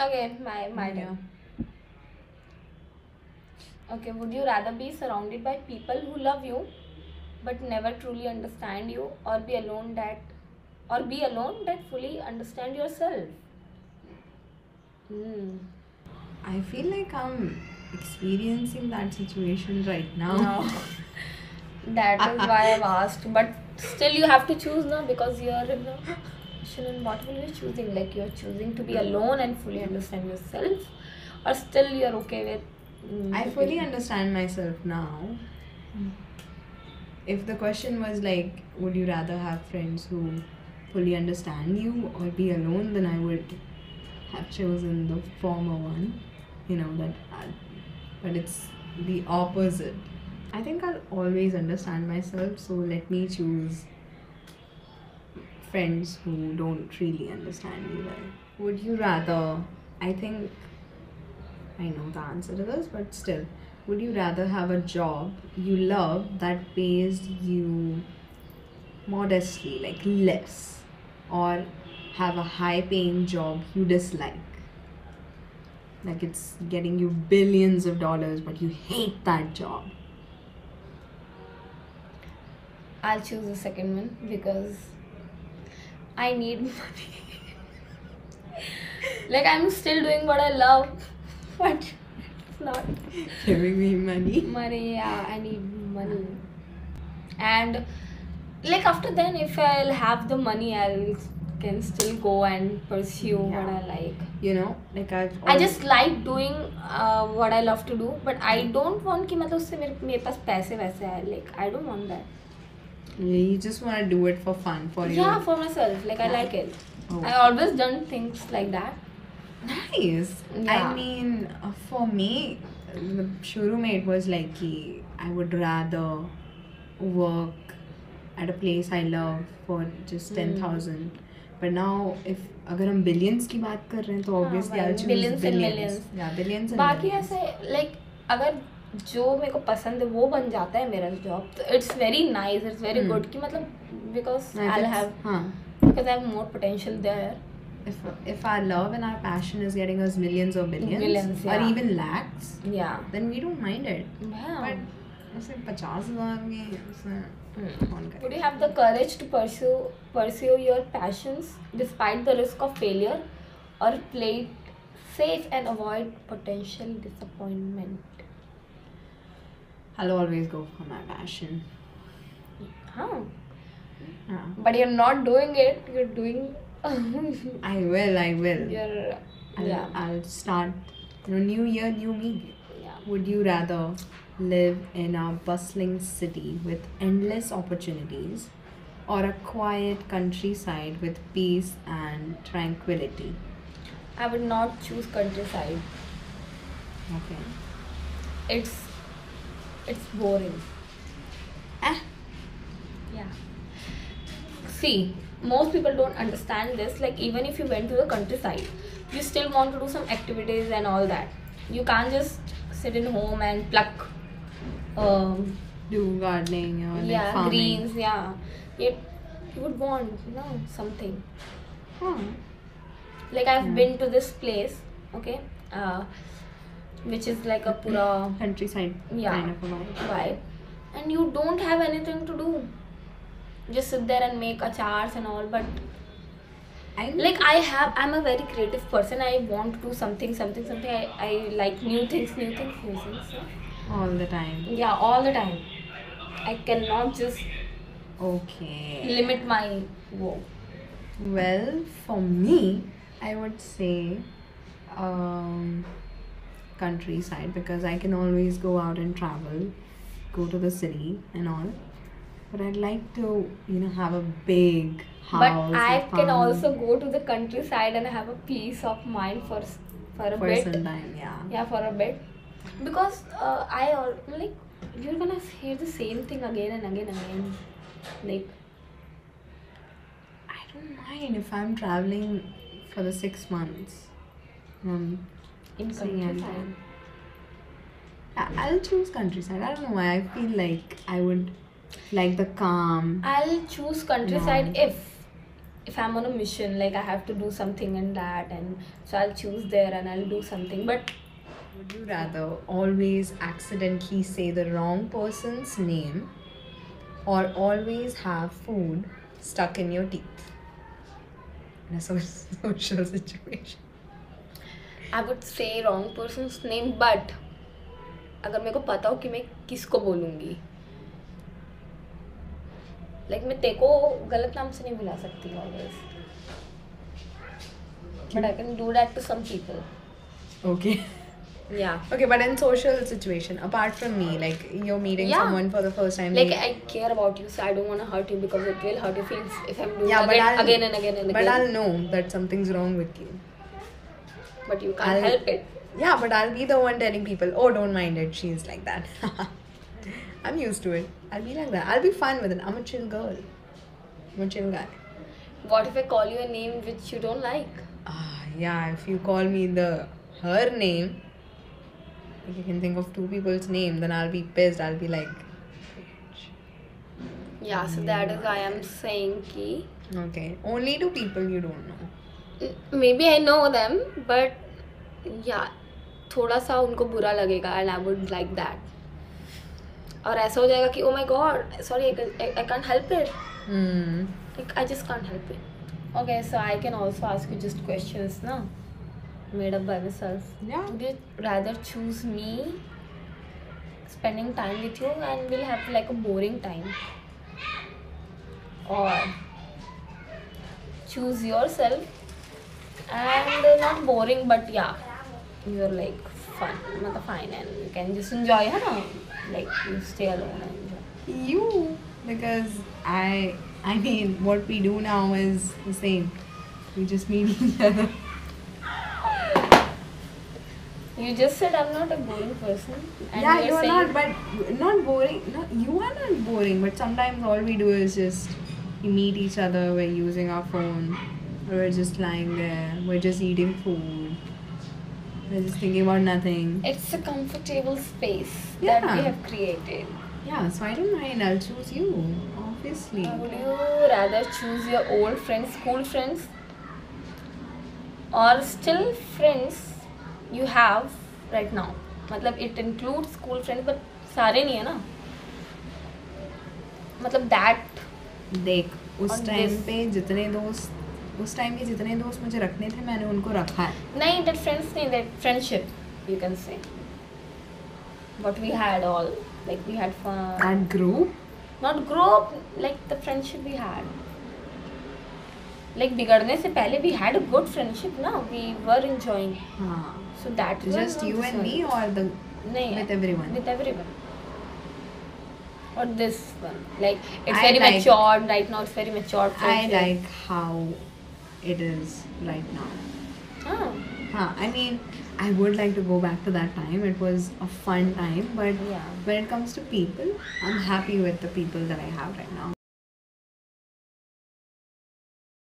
Okay, my Yeah. turn. Okay, would you rather be surrounded by people who love you but never truly understand you, or be alone that fully understand yourself? Hmm. I feel like I'm experiencing that situation right now. No. That is why I've asked. But still you have to choose now, because you're in the question, and what will you choosing? Like, you're choosing to be alone and fully understand yourself, or still you're okay with I the fully people? understand myself now. If the question was like, would you rather have friends who fully understand you or be alone, then I would have chosen the former one. You know, but it's the opposite. I think I'll always understand myself, so let me choose friends who don't really understand me well. Would you rather? I think I know the answer to this, but still, would you rather have a job you love that pays you modestly, like less, or have a high paying job you dislike? Like it's getting you billions of dollars, but you hate that job. I'll choose the second one because I need money. Like, I'm still doing what I love, but it's not Giving me money. money. Yeah, I need money. And like, after then, if I'll have the money, I can still go and pursue what I like. You know, like I just like doing what I love to do, but I don't want कि मतलब उससे मेरे पास पैसे वैसे आए. Like, I don't want that. You just want to do it for fun, for you. Yeah, for myself. Like, I Yeah. like it. Oh. I always done things like that. Nice. Yeah. I mean, for me, shuru mein it was like कि I would rather work at a place I love for just 10,000. But now, if अगर हम billions की बात कर रहे हैं तो obviously I'll choose billions and millions. Yeah, billions and बाकी millions. ऐसे like, अगर जो मेरे को पसंद है वो बन जाता है मेरा जॉब, तो it's very nice, it's very good कि मतलब because I have because I have more potential there. If our love and our passion is getting us millions or billions, Billions, or yeah. even lakhs, Yeah. then we don't mind it. Yeah. But ऐसे 50,000 में ऐसे कौन करे? Would you have the courage to pursue your passions despite the risk of failure, or play it safe and avoid potential disappointment? I'll always go for my passion. Huh. Yeah. But you're not doing it. You're doing. I will. You're. Yeah. I'll start. New year, new me. Yeah. Would you rather live in a bustling city with endless opportunities, or a quiet countryside with peace and tranquility? I would not choose countryside. Okay. It's boring. Ah. Yeah. See, most people don't understand this. Like, even if you went to the countryside, you still want to do some activities and all that. You can't just sit in home and pluck. Do gardening or like farming. Greens. Yeah. You would want, something. Like, I've been to this place, okay, which is like a pura countryside kind of a vibe, and you don't have anything to do. Just sit there and make achars and all, but I'm a very creative person. I want to do something. I like new things. So. All the time. Yeah, all the time. I cannot just limit my work. Well, for me, I would say countryside, because I can always go out and travel, go to the city and all. But I'd like to, have a big house. But I can also go to the countryside and have a peace of mind for a bit. For some time, yeah. Yeah, for a bit. Because you're gonna hear the same thing again and again. Like, I don't mind if I'm traveling for the 6 months. In countryside. I'll choose countryside. I don't know why. I feel like I would like the calm. I'll choose countryside if I'm on a mission, like I have to do something and that, and so I'll choose there and I'll do something. But Would you rather always accidentally say the wrong person's name or always have food stuck in your teeth in a social situation? I would say wrong person's name, but अगर मेरे को पता हो कि मैं किसको बोलूँगी, like मैं तेरे को गलत नाम से नहीं बुला सकती always, but I can do that to some people. Okay. Yeah. Okay, but in social situation, apart from me, like you're meeting Yeah. someone for the first time. Like I care about you, so I don't want to hurt you because it will hurt your feelings if I'm doing Yeah, but again, I'll- again and again and but again. I'll know that something's wrong with you. But you can't I'll- help it. Yeah, but I'll be the one telling people, oh, don't mind it, she's like that. I'm used to it. I'll be like that. I'll be fine with it. I'm a chill girl. I'm a chill guy. What if I call you a name which you don't like? Yeah, if you call me her name, if you can think of two people's name, then I'll be pissed. I'll be like, bitch. Yeah, so that is why I'm saying ki Okay, only to people you don't know. maybe I know them, but yeah, थोड़ा सा उनको बुरा लगेगा and I would like that. और ऐसा हो जाएगा कि oh my god, sorry, I can't help it. Like, I just can't help it. Okay, so I can also ask you just questions, no? Made up by myself. Yeah. Would you rather choose me spending time with you and we'll have like a boring time, or choose yourself and not boring but yeah, you're like fun, मतलब fine, and you can just enjoy, है ना? Like you stay alone and enjoy. You, because I mean, what we do now is the same. We just meet each other. You just said I'm not a boring person. And Yeah, you're you're saying, not, but not boring. No, you are not boring. But sometimes all we do is just we meet each other. We're using our phone, or we're just lying there. We're just eating food. We're just thinking about nothing. it's a comfortable space that Yeah. we have created. Yeah, so I don't mind. I'll choose you, obviously. Would you rather choose your old friends, school friends, or still friends you have right now? मतलब it includes school friends, but सारे नहीं है ना, मतलब that. देख, उस On time this. पे जितने दोस्त, उस टाइम के जितने दोस्त मुझे रखने थे, मैंने उनको रखा है. नहीं, that friends नहीं, that friendship you can say. What we had all, like we had fun. That group. Not group, like the friendship we had. Like बिगड़ने से पहले we had a good friendship ना, we were enjoying. हाँ. So that was Just not you this and one. me, or the नहीं, with everyone. With everyone. Or this one, like it's I very like- matured right now. It's very matured. I friendship. like how it is right now. Ah, I mean, I would like to go back to that time. It was a fun time, but yeah. when it comes to people, I'm happy with the people that I have right now.